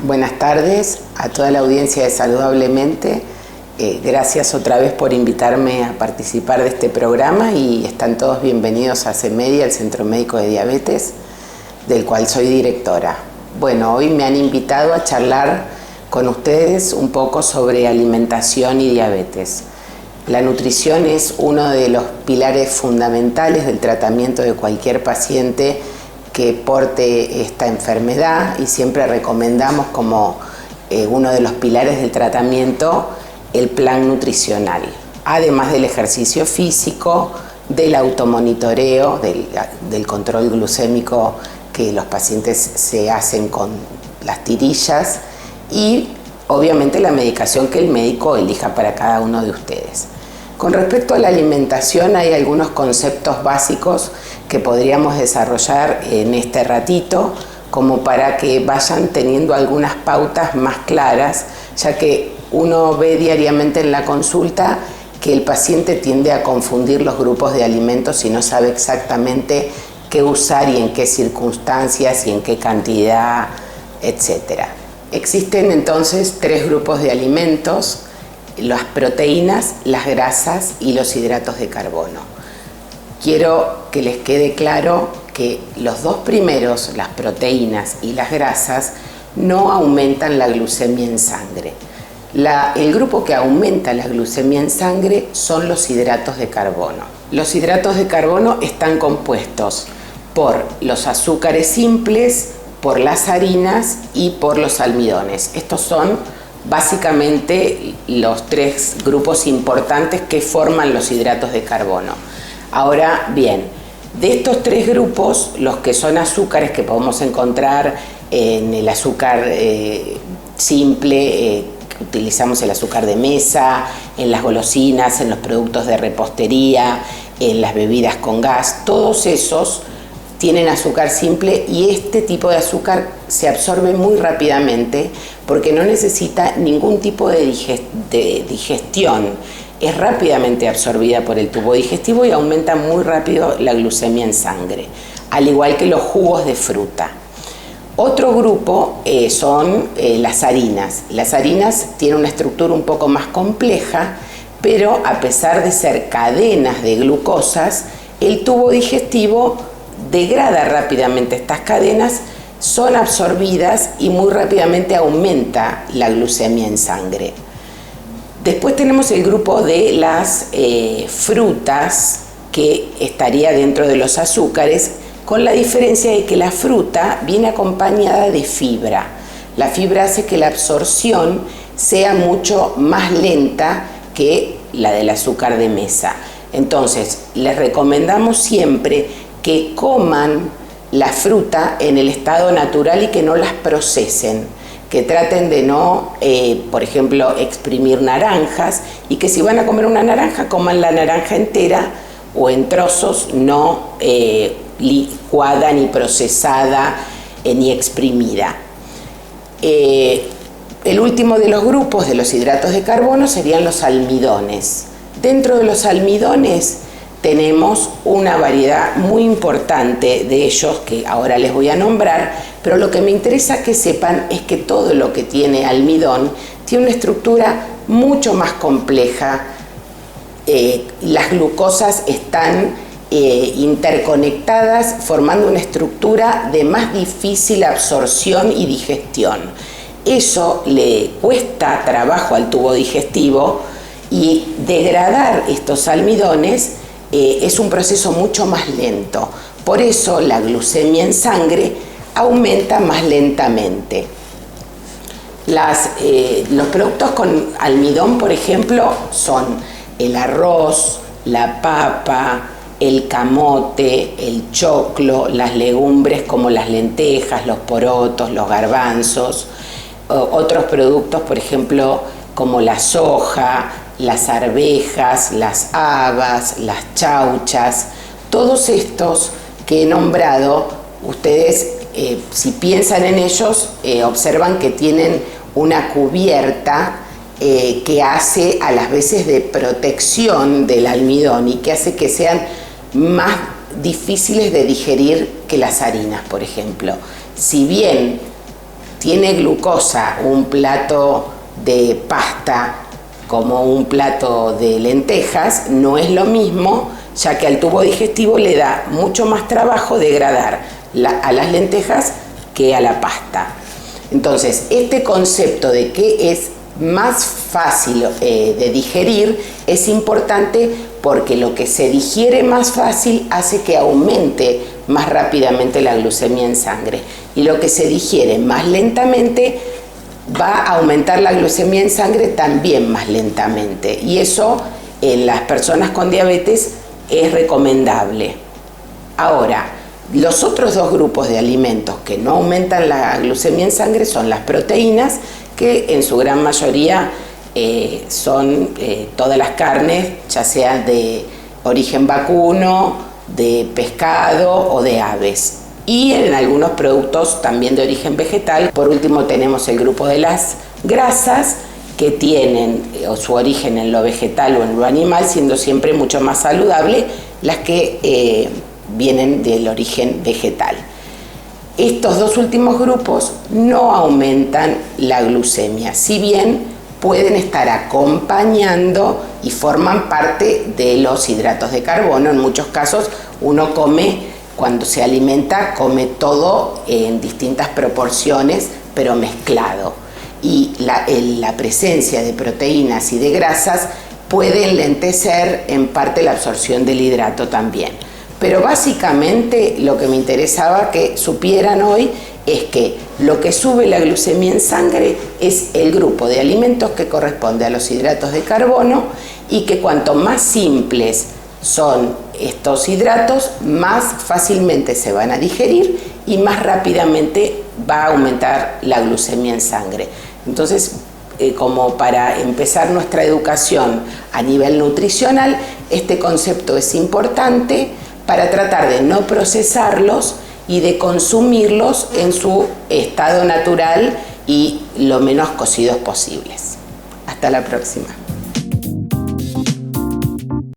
Buenas tardes a toda la audiencia de Saludablemente. Gracias otra vez por invitarme a participar de este programa y están todos bienvenidos a CEMEDI, el Centro Médico de Diabetes, del cual soy directora. Bueno, hoy me han invitado a charlar con ustedes un poco sobre alimentación y diabetes. La nutrición es uno de los pilares fundamentales del tratamiento de cualquier paciente que porte esta enfermedad y siempre recomendamos como uno de los pilares del tratamiento el plan nutricional, además del ejercicio físico, del automonitoreo, del control glucémico que los pacientes se hacen con las tirillas y obviamente la medicación que el médico elija para cada uno de ustedes. Con respecto a la alimentación hay algunos conceptos básicos que podríamos desarrollar en este ratito como para que vayan teniendo algunas pautas más claras, ya que uno ve diariamente en la consulta que el paciente tiende a confundir los grupos de alimentos y no sabe exactamente qué usar y en qué circunstancias y en qué cantidad, etc. Existen entonces 3 grupos de alimentos: las proteínas, las grasas y los hidratos de carbono. Quiero que les quede claro que los 2 primeros, las proteínas y las grasas, no aumentan la glucemia en sangre. El grupo que aumenta la glucemia en sangre son los hidratos de carbono. Los hidratos de carbono están compuestos por los azúcares simples, por las harinas y por los almidones. Estos son básicamente los 3 grupos importantes que forman los hidratos de carbono. Ahora bien, de estos 3 grupos, los que son azúcares que podemos encontrar en el azúcar simple, utilizamos el azúcar de mesa, en las golosinas, en los productos de repostería, en las bebidas con gas, todos esos tienen azúcar simple y este tipo de azúcar se absorbe muy rápidamente porque no necesita ningún tipo de digestión. Es rápidamente absorbida por el tubo digestivo y aumenta muy rápido la glucemia en sangre, al igual que los jugos de fruta. Otro grupo son las harinas. Las harinas tienen una estructura un poco más compleja, pero a pesar de ser cadenas de glucosas, el tubo digestivo degrada rápidamente estas cadenas, son absorbidas y muy rápidamente aumenta la glucemia en sangre. Después tenemos el grupo de las frutas, que estaría dentro de los azúcares, con la diferencia de que la fruta viene acompañada de fibra. La fibra hace que la absorción sea mucho más lenta que la del azúcar de mesa. Entonces, les recomendamos siempre que coman la fruta en el estado natural y que no las procesen, que traten de no, por ejemplo, exprimir naranjas y que si van a comer una naranja, coman la naranja entera o en trozos, no licuada ni procesada ni exprimida. El último de los grupos de los hidratos de carbono serían los almidones. Dentro de los almidones tenemos una variedad muy importante de ellos que ahora les voy a nombrar, pero lo que me interesa que sepan es que todo lo que tiene almidón tiene una estructura mucho más compleja. Las glucosas están interconectadas formando una estructura de más difícil absorción y digestión. Eso le cuesta trabajo al tubo digestivo y degradar estos almidones es un proceso mucho más lento. Por eso la glucemia en sangre aumenta más lentamente. Los productos con almidón, por ejemplo, son el arroz, la papa, el camote, el choclo, las legumbres como las lentejas, los porotos, los garbanzos, otros productos, por ejemplo, como la soja, las arvejas, las habas, las chauchas. Todos estos que he nombrado, ustedes si piensan en ellos, observan que tienen una cubierta que hace a las veces de protección del almidón y que hace que sean más difíciles de digerir que las harinas, por ejemplo. Si bien tiene glucosa un plato de pasta como un plato de lentejas, no es lo mismo, ya que al tubo digestivo le da mucho más trabajo degradar a las lentejas que a la pasta. Entonces, este concepto de que es más fácil de digerir es importante porque lo que se digiere más fácil hace que aumente más rápidamente la glucemia en sangre, y lo que se digiere más lentamente va a aumentar la glucemia en sangre también más lentamente, y eso en las personas con diabetes es recomendable. Ahora, los otros dos grupos de alimentos que no aumentan la glucemia en sangre son las proteínas, que en su gran mayoría son todas las carnes, ya sea de origen vacuno, de pescado o de aves, y en algunos productos también de origen vegetal. Por último tenemos el grupo de las grasas, que tienen su origen en lo vegetal o en lo animal, siendo siempre mucho más saludable las que vienen del origen vegetal. Estos dos últimos grupos no aumentan la glucemia, si bien pueden estar acompañando y forman parte de los hidratos de carbono. En muchos casos uno come, cuando se alimenta, come todo en distintas proporciones, pero mezclado. Y la presencia de proteínas y de grasas puede enlentecer en parte la absorción del hidrato también. Pero básicamente lo que me interesaba que supieran hoy es que lo que sube la glucemia en sangre es el grupo de alimentos que corresponde a los hidratos de carbono, y que cuanto más simples son estos hidratos, más fácilmente se van a digerir y más rápidamente va a aumentar la glucemia en sangre. Entonces, como para empezar nuestra educación a nivel nutricional, este concepto es importante para tratar de no procesarlos y de consumirlos en su estado natural y lo menos cocidos posibles. Hasta la próxima.